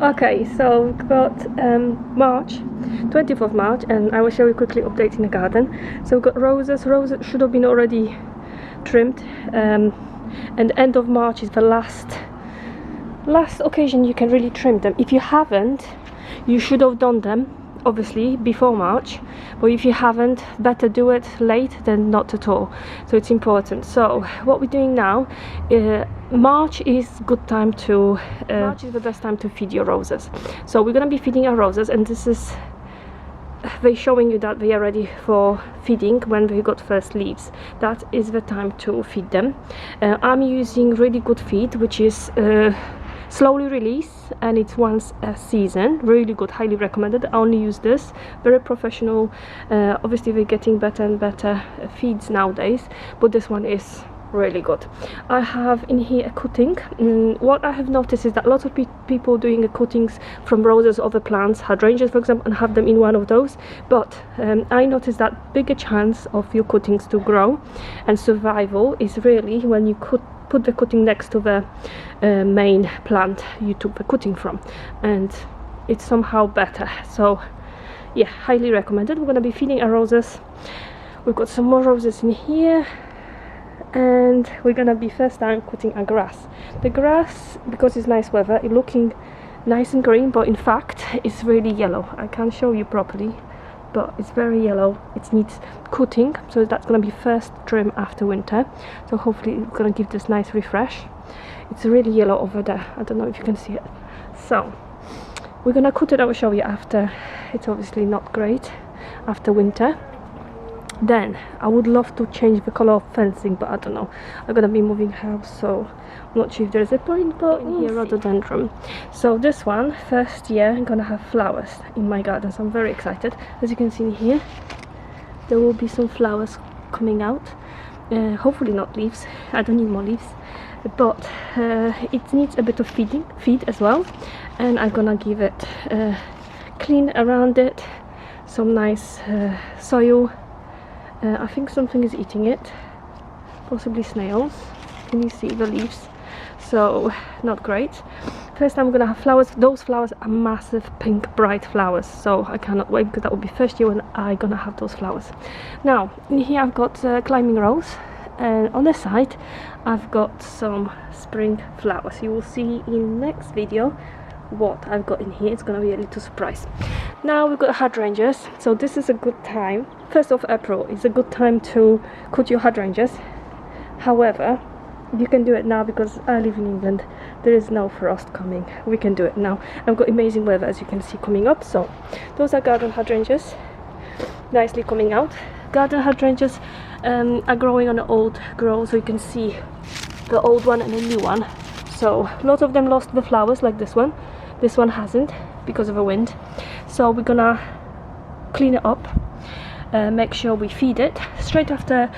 Okay, so we've got March, 20th of March, and I will show you quickly updates in the garden. So we've got roses. Roses should have been already trimmed, and end of March is the last occasion you can really trim them. If you haven't, you should have done them obviously before March, but if you haven't, better do it late than not at all. So it's important. So what we're doing now, March is good time to March is the best time to feed your roses. So we're gonna be feeding our roses, and this is they're showing you that they are ready for feeding when they got first leaves. That is the time to feed them. I'm using really good feed, which is slowly release, and it's once a season. Really good, highly recommended. I only use this, very professional. Obviously we're getting better and better feeds nowadays, but this one is really good. I have in here a cutting. What I have noticed is that lots of people doing cuttings from roses, other plants, hydrangeas for example, and have them in one of those, but I noticed that bigger chance of your cuttings to grow and survival is really when you put the cutting next to the main plant you took the cutting from, and it's somehow better. So yeah, highly recommended. We're going to be feeding our roses. We've got some more roses in here, and we're going to be first time cutting our grass. The grass, because it's nice weather, it's looking nice and green, but in fact it's really yellow. I can't show you properly, but it's very yellow. It needs cutting, so that's going to be first trim after winter. So hopefully it's going to give this nice refresh. It's really yellow over there, I don't know if you can see it. So we're going to cut it. I will show you after. It's obviously not great after winter. Then I would love to change the color of fencing, but I don't know, I'm gonna be moving house, so I'm not sure if there's a point. But in here, rhododendron. So this one, first year, I'm gonna have flowers in my garden, so I'm very excited. As you can see in here, there will be some flowers coming out. Hopefully not leaves. I don't need more leaves, but it needs a bit of feed as well, and I'm gonna give it clean around it, some nice soil. I think something is eating it, possibly snails. Can you see the leaves? So not great. First I'm gonna have flowers. Those flowers are massive pink bright flowers, so I cannot wait, because that will be first year when I'm gonna have those flowers. Now in here I've got climbing rose, and on the side I've got some spring flowers. You will see in next video what I've got in here. It's gonna be a little surprise. Now we've got hydrangeas, so this is a good time. 1st of April is a good time to cut your hydrangeas. However, you can do it now because I live in England. There is no frost coming. We can do it now. I've got amazing weather, as you can see, coming up. So those are garden hydrangeas, nicely coming out. Garden hydrangeas are growing on an old grow, so you can see the old one and the new one. So lots of them lost the flowers, like this one. This one hasn't, because of the wind. So we're gonna clean it up, make sure we feed it. Straight after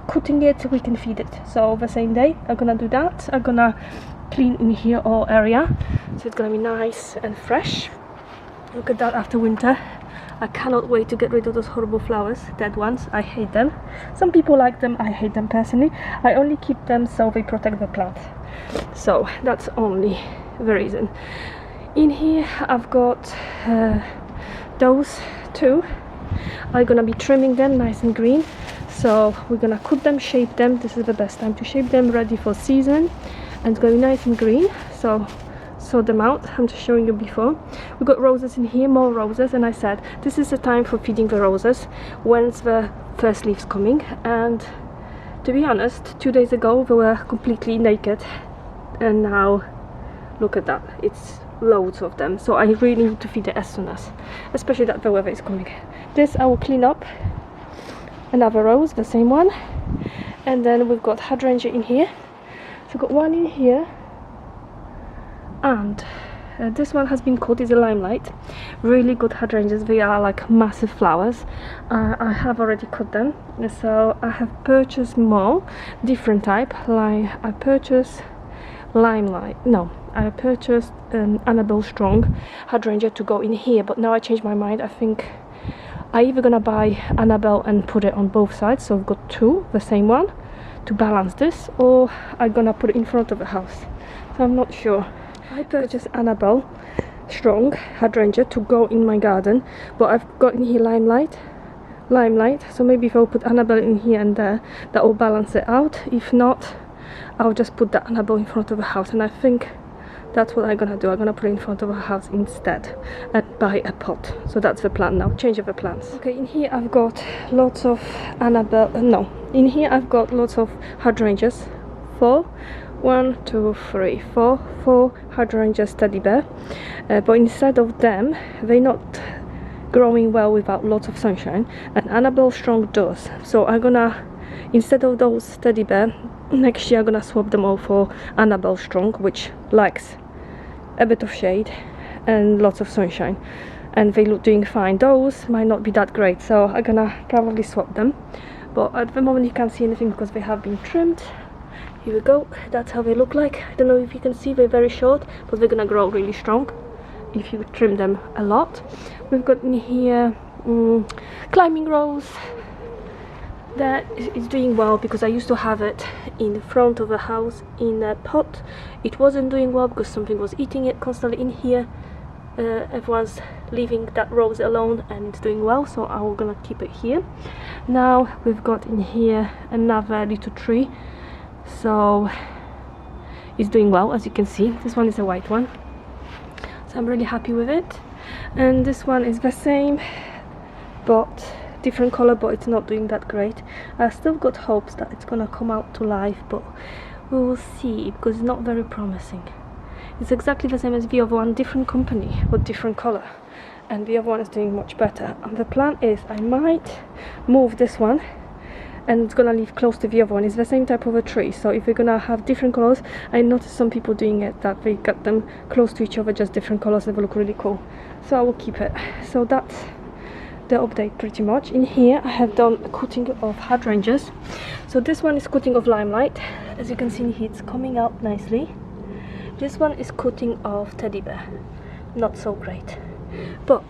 cutting it, we can feed it. So the same day I'm gonna do that. I'm gonna clean in here all area, so it's gonna be nice and fresh. Look at that after winter. I cannot wait to get rid of those horrible flowers, dead ones. I hate them. Some people like them, I hate them personally. I only keep them so they protect the plant. So that's only the reason. In here I've got those two. I'm gonna be trimming them nice and green, so we're gonna cut them, shape them. This is the best time to shape them, ready for season, and it's gonna be nice and green. So sort them out. I'm just showing you before. We've got roses in here, more roses, and I said this is the time for feeding the roses, when's the first leaves coming. And to be honest, 2 days ago they were completely naked, and now look at that, it's loads of them. So I really need to feed it as soon as, especially that the weather is coming. This I will clean up. Another rose, the same one, and then we've got hydrangea in here. So we've got one in here, and this one has been cut. Is a limelight. Really good hydrangeas. They are like massive flowers. I have already cut them, so I have purchased more different type. Like I purchased limelight. No, I purchased Annabelle Strong hydrangea to go in here, but now I changed my mind. I think I either gonna buy Annabelle and put it on both sides, so I've got two, the same one, to balance this, or I'm gonna put it in front of the house. So I'm not sure. I purchased Annabelle Strong hydrangea to go in my garden, but I've got in here limelight, so maybe if I'll put Annabelle in here and there, that will balance it out. If not, I'll just put that Annabelle in front of the house, and I think that's what I'm gonna do. I'm gonna put it in front of a house instead and buy a pot. So that's the plan now, change of the plans. Okay, in here I've got lots of in here I've got lots of hydrangeas. 4 hydrangeas teddy bear, but instead of them, they're not growing well without lots of sunshine, and Annabelle Strong does. So I'm gonna, instead of those teddy bear, next year I'm gonna swap them all for Annabelle Strong, which likes a bit of shade and lots of sunshine, and they look doing fine. Those might not be that great, so I'm gonna probably swap them, but at the moment you can't see anything because they have been trimmed. Here we go, that's how they look like. I don't know if you can see, they're very short, but they're gonna grow really strong if you trim them a lot. We've got in here climbing rose that is doing well, because I used to have it in the front of the house in a pot. It wasn't doing well because something was eating it constantly in here. Everyone's leaving that rose alone and it's doing well, so I'm gonna keep it here. Now we've got in here another little tree, so it's doing well, as you can see. This one is a white one, so I'm really happy with it. And this one is the same but different color, but it's not doing that great. I've still got hopes that it's gonna come out to life, but we will see, because it's not very promising. It's exactly the same as the other one, different company but different color, and the other one is doing much better. And the plan is I might move this one and it's gonna live close to the other one. It's the same type of a tree, so if we're gonna have different colors, I noticed some people doing it, that they got them close to each other, just different colors. They will look really cool, so I will keep it. So that's the update pretty much. In here I have done a coating of hydrangeas. So this one is coating of limelight, as you can see in here, it's coming out nicely. This one is coating of teddy bear, not so great. But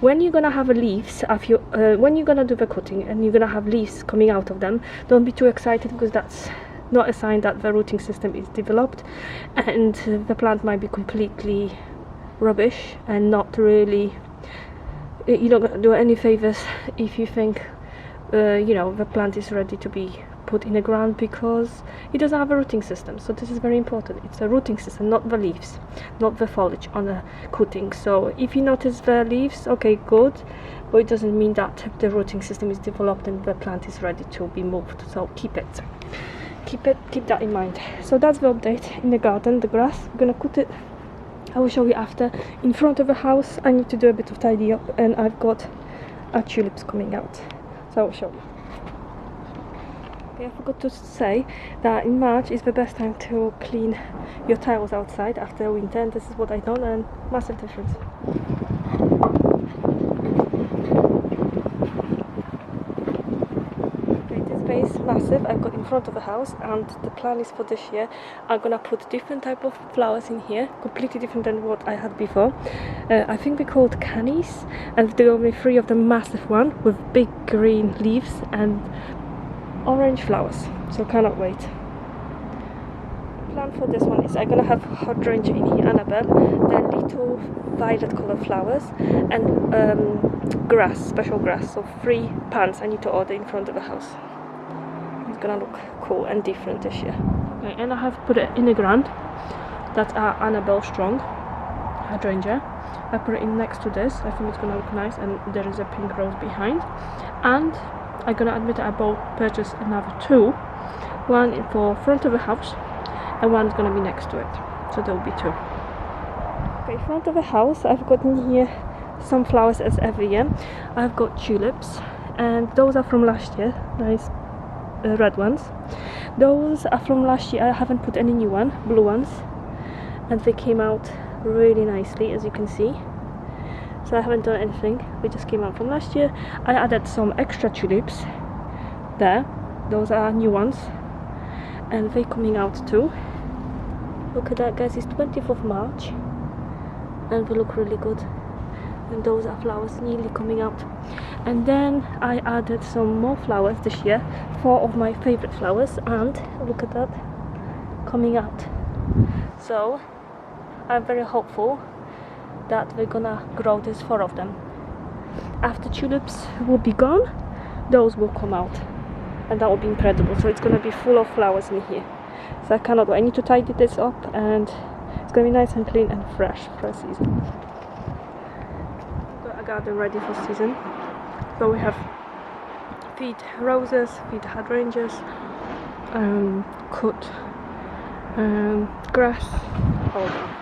when you're gonna have leaves, when you're gonna do the coating and you're gonna have leaves coming out of them, don't be too excited, because that's not a sign that the rooting system is developed, and the plant might be completely rubbish and not really, you're not gonna do any favors if you think you know, the plant is ready to be put in the ground, because it doesn't have a rooting system. So this is very important. It's a rooting system, not the leaves, not the foliage on the coating. So if you notice the leaves, okay, good, but it doesn't mean that the rooting system is developed and the plant is ready to be moved. So keep that in mind. So that's the update in the garden. The grass, I'm gonna cut it, I will show you after. In front of the house I need to do a bit of tidy up, and I've got tulips coming out, so I will show you. I forgot to say that in March is the best time to clean your tiles outside after winter, and this is what I've done, and massive difference. Okay, this vase massive I've got in front of the house, and the plan is for this year I'm gonna put different type of flowers in here, completely different than what I had before. I think they're called cannies, and there will be 3 of the massive one with big green leaves and orange flowers, so cannot wait. The plan for this one is I'm gonna have hydrangea in here, Annabelle, then little violet color flowers, and grass, special grass, so 3 plants I need to order in front of the house. It's gonna look cool and different this year. Okay, and I have put it in the ground. That's our Annabelle Strong hydrangea. I put it in next to this. I think it's gonna look nice, and there is a pink rose behind. And I'm gonna admit I purchased another 2. One for front of the house and one's gonna be next to it, so there will be 2. Okay, front of the house I've got in here some flowers as every year. I've got tulips, and those are from last year, nice red ones. Those are from last year. I haven't put any new one, blue ones, and they came out really nicely, as you can see. So I haven't done anything, we just came out from last year. I added some extra tulips there, those are new ones, and they're coming out too. Look at that, guys, it's 20th of March and they look really good, and those are flowers nearly coming out. And then I added some more flowers this year, 4 of my favorite flowers, and look at that, coming out. So I'm very hopeful that we're gonna grow these 4 of them. After tulips will be gone, those will come out, and that will be incredible. So it's gonna be full of flowers in here. So I cannot wait. I need to tidy this up, and it's gonna be nice and clean and fresh for a season. Got a garden ready for season. So we have feed roses, feed hydrangeas, cut grass. Hold on.